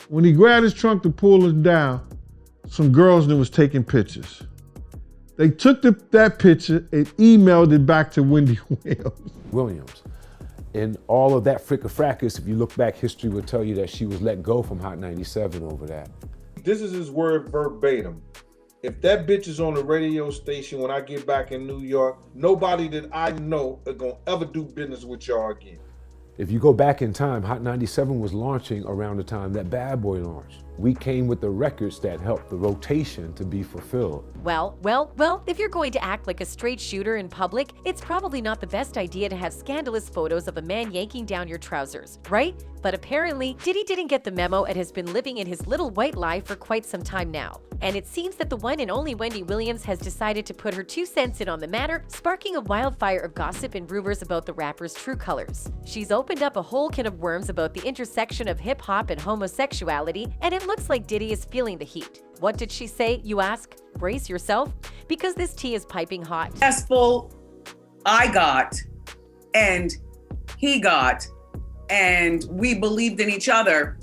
When he grabbed his trunk to pull it down, some girls was taking pictures. They took that picture and emailed it back to Wendy Williams. And all of that fricka-fracas, if you look back, history would tell you that she was let go from Hot 97 over that. This is his word verbatim. If that bitch is on the radio station when I get back in New York, nobody that I know are gonna ever do business with y'all again. If you go back in time, Hot 97 was launching around the time that Bad Boy launched. We came with the records that helped the rotation to be fulfilled. Well, if you're going to act like a straight shooter in public, it's probably not the best idea to have scandalous photos of a man yanking down your trousers, right? But apparently, Diddy didn't get the memo and has been living in his little white lie for quite some time now. And it seems that the one and only Wendy Williams has decided to put her 2 cents in on the matter, sparking a wildfire of gossip and rumors about the rapper's true colors. She's opened up a whole can of worms about the intersection of hip-hop and homosexuality, and it looks like Diddy is feeling the heat. What did she say, you ask? Brace yourself, because this tea is piping hot. Successful I got, and he got, and we believed in each other,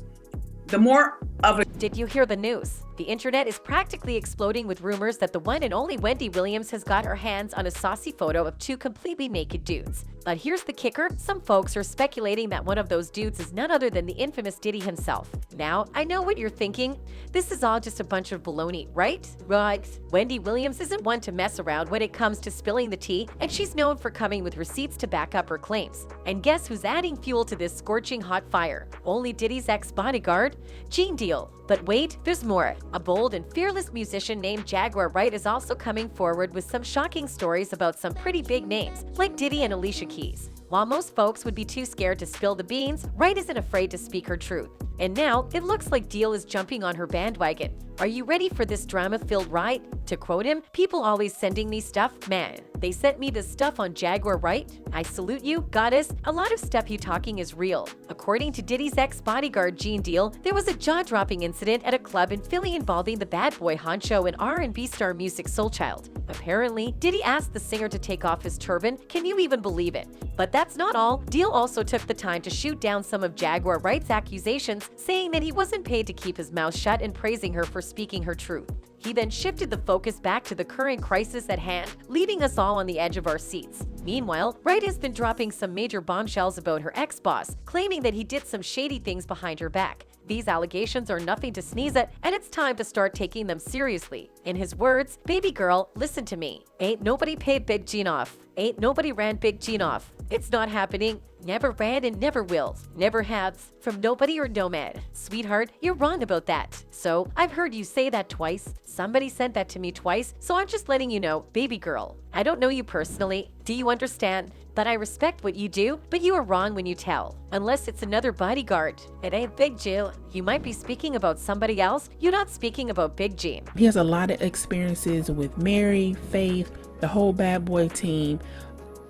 the more of a... Did you hear the news? The internet is practically exploding with rumors that the one and only Wendy Williams has got her hands on a saucy photo of 2 completely naked dudes. But here's the kicker, some folks are speculating that one of those dudes is none other than the infamous Diddy himself. Now, I know what you're thinking. This is all just a bunch of baloney, right? Right. Wendy Williams isn't one to mess around when it comes to spilling the tea, and she's known for coming with receipts to back up her claims. And guess who's adding fuel to this scorching hot fire? Only Diddy's ex-bodyguard, Gene Deal. But wait, there's more. A bold and fearless musician named Jaguar Wright is also coming forward with some shocking stories about some pretty big names, like Diddy and Alicia Keys. While most folks would be too scared to spill the beans, Wright isn't afraid to speak her truth. And now, it looks like Deal is jumping on her bandwagon. Are you ready for this drama-filled ride? To quote him, people always sending me stuff, man. They sent me this stuff on Jaguar Wright. I salute you, goddess. A lot of stuff you talking is real. According to Diddy's ex-bodyguard Gene Deal, there was a jaw-dropping incident at a club in Philly involving the bad boy honcho and R&B star Music Soulchild. Apparently, Diddy asked the singer to take off his turban. Can you even believe it? But that's not all. Deal also took the time to shoot down some of Jaguar Wright's accusations, saying that he wasn't paid to keep his mouth shut and praising her for speaking her truth. He then shifted the focus back to the current crisis at hand, leaving us all on the edge of our seats. Meanwhile, Wright has been dropping some major bombshells about her ex-boss, claiming that he did some shady things behind her back. These allegations are nothing to sneeze at, and it's time to start taking them seriously. In his words, "Baby girl, listen to me. Ain't nobody paid Big Gene off. Ain't nobody ran Big Gene off. It's not happening. Never ran and never will. Never has. From nobody or nomad. Sweetheart, you're wrong about that. So, I've heard you say that twice. Somebody sent that to me twice, so I'm just letting you know, baby girl. I don't know you personally. Do you understand? But I respect what you do, but you are wrong when you tell. Unless it's another bodyguard. It ain't Big Jill. You might be speaking about somebody else. You're not speaking about Big Gene." He has a lot of experiences with Mary, Faith, the whole Bad Boy team,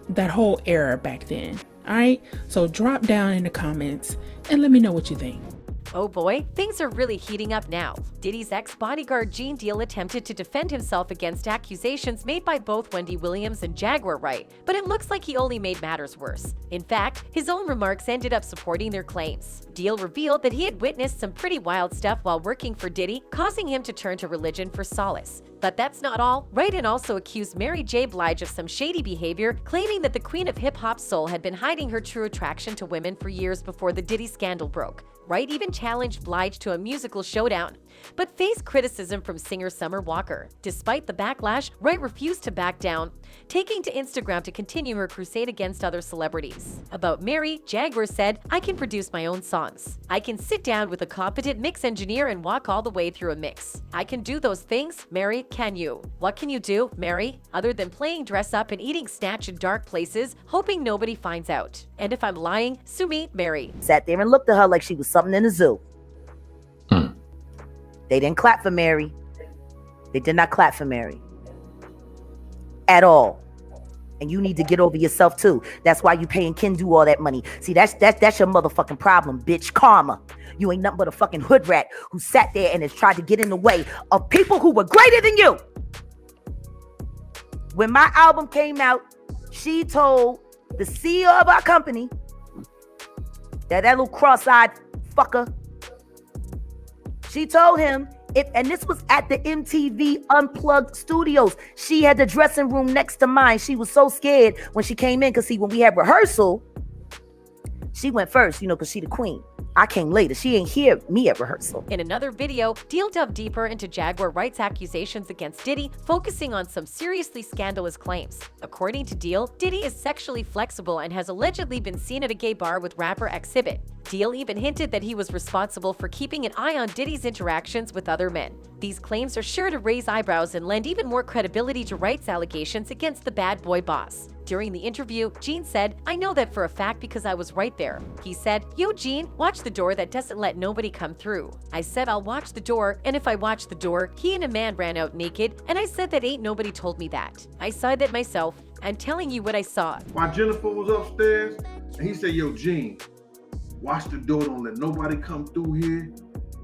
that whole era back then. All right, so drop down in the comments and let me know what you think. Oh boy, things are really heating up now. Diddy's ex-bodyguard Gene Deal attempted to defend himself against accusations made by both Wendy Williams and Jaguar Wright, but it looks like he only made matters worse. In fact, his own remarks ended up supporting their claims. Deal revealed that he had witnessed some pretty wild stuff while working for Diddy, causing him to turn to religion for solace. But that's not all. Wright also accused Mary J. Blige of some shady behavior, claiming that the queen of hip-hop soul had been hiding her true attraction to women for years before the Diddy scandal broke. Wright even challenged Blige to a musical showdown, but faced criticism from singer Summer Walker. Despite the backlash, Wright refused to back down, taking to Instagram to continue her crusade against other celebrities. About Mary, Jaguar said, "I can produce my own songs. I can sit down with a competent mix engineer and walk all the way through a mix. I can do those things. Mary, can you? What can you do, Mary? Other than playing dress up and eating snatch in dark places, hoping nobody finds out. And if I'm lying, sue me, Mary." Sat there and looked at her like she was something in the zoo. They didn't clap for Mary. They did not clap for Mary. At all. And you need to get over yourself too. That's why you paying Kendu all that money. See, that's your motherfucking problem, bitch. Karma. You ain't nothing but a fucking hood rat who sat there and has tried to get in the way of people who were greater than you. When my album came out, she told the CEO of our company that little cross-eyed fucker She told him, and this was at the MTV Unplugged Studios. She had the dressing room next to mine. She was so scared when she came in, because see, when we had rehearsal, she went first, because she the queen. I came later. She ain't hear me at rehearsal. In another video, Deal dove deeper into Jaguar rights accusations against Diddy, focusing on some seriously scandalous claims. According to Deal, Diddy is sexually flexible and has allegedly been seen at a gay bar with rapper Exhibit. Deal even hinted that he was responsible for keeping an eye on Diddy's interactions with other men. These claims are sure to raise eyebrows and lend even more credibility to rights allegations against the bad boy boss. During the interview, Gene said, "I know that for a fact because I was right there." He said, "Yo, Gene, watch the door that doesn't let nobody come through." I said, "I'll watch the door, and if I watch the door, he and a man ran out naked, and I said that ain't nobody told me that. I saw that myself. I'm telling you what I saw." While Jennifer was upstairs, and he said, "Yo, Gene, watch the door, don't let nobody come through here."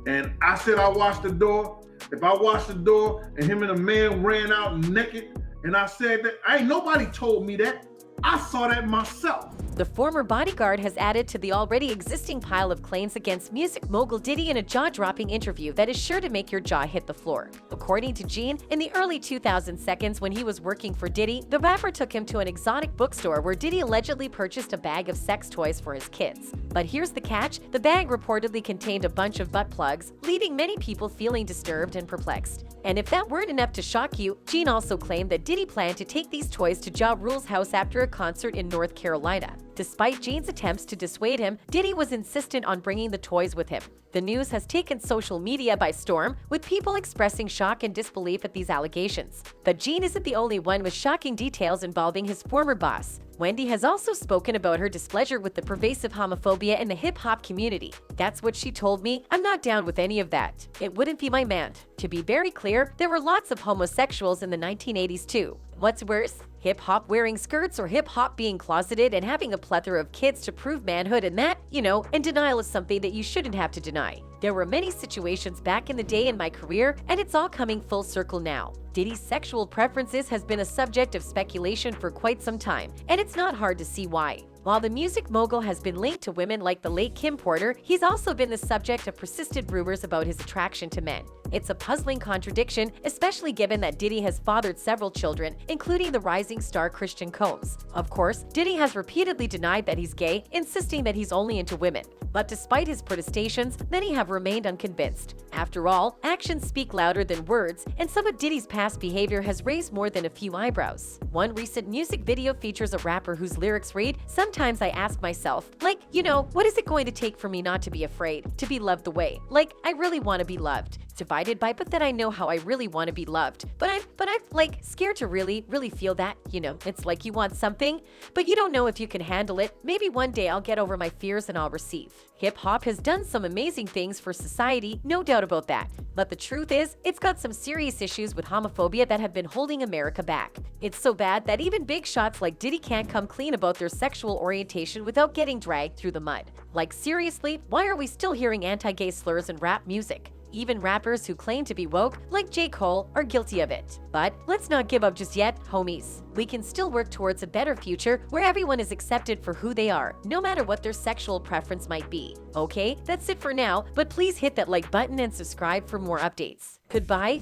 And I said, "I watched the door." If I watched the door and him and a man ran out naked, and I said that, ain't nobody told me that. I saw that myself. The former bodyguard has added to the already existing pile of claims against music mogul Diddy in a jaw-dropping interview that is sure to make your jaw hit the floor. According to Gene, in the early 2000s when he was working for Diddy, the rapper took him to an exotic bookstore where Diddy allegedly purchased a bag of sex toys for his kids. But here's the catch, the bag reportedly contained a bunch of butt plugs, leaving many people feeling disturbed and perplexed. And if that weren't enough to shock you, Gene also claimed that Diddy planned to take these toys to Ja Rule's house after a concert in North Carolina. Despite Gene's attempts to dissuade him, Diddy was insistent on bringing the toys with him. The news has taken social media by storm, with people expressing shock and disbelief at these allegations. But Gene isn't the only one with shocking details involving his former boss. Wendy has also spoken about her displeasure with the pervasive homophobia in the hip-hop community. "That's what she told me. I'm not down with any of that. It wouldn't be my man." To be very clear, there were lots of homosexuals in the 1980s too. What's worse? Hip-hop wearing skirts or hip-hop being closeted and having a plethora of kids to prove manhood, and that, and denial is something that you shouldn't have to deny. There were many situations back in the day in my career, and it's all coming full circle now. Diddy's sexual preferences has been a subject of speculation for quite some time, and it's not hard to see why. While the music mogul has been linked to women like the late Kim Porter, he's also been the subject of persistent rumors about his attraction to men. It's a puzzling contradiction, especially given that Diddy has fathered several children, including the rising star Christian Combs. Of course, Diddy has repeatedly denied that he's gay, insisting that he's only into women. But despite his protestations, many have remained unconvinced. After all, actions speak louder than words, and some of Diddy's past behavior has raised more than a few eyebrows. One recent music video features a rapper whose lyrics read, "Sometimes I ask myself, what is it going to take for me not to be afraid, to be loved the way? I really want to be loved. Divided by, but then I know how I really want to be loved. But I'm scared to really feel that, It's like you want something, but you don't know if you can handle it. Maybe one day I'll get over my fears and I'll receive." Hip-hop has done some amazing things for society, no doubt about that. But the truth is, it's got some serious issues with homophobia that have been holding America back. It's so bad that even big shots like Diddy can't come clean about their sexual orientation without getting dragged through the mud. Seriously, why are we still hearing anti-gay slurs in rap music? Even rappers who claim to be woke, like J. Cole, are guilty of it. But let's not give up just yet, homies. We can still work towards a better future where everyone is accepted for who they are, no matter what their sexual preference might be. Okay, that's it for now, but please hit that like button and subscribe for more updates. Goodbye.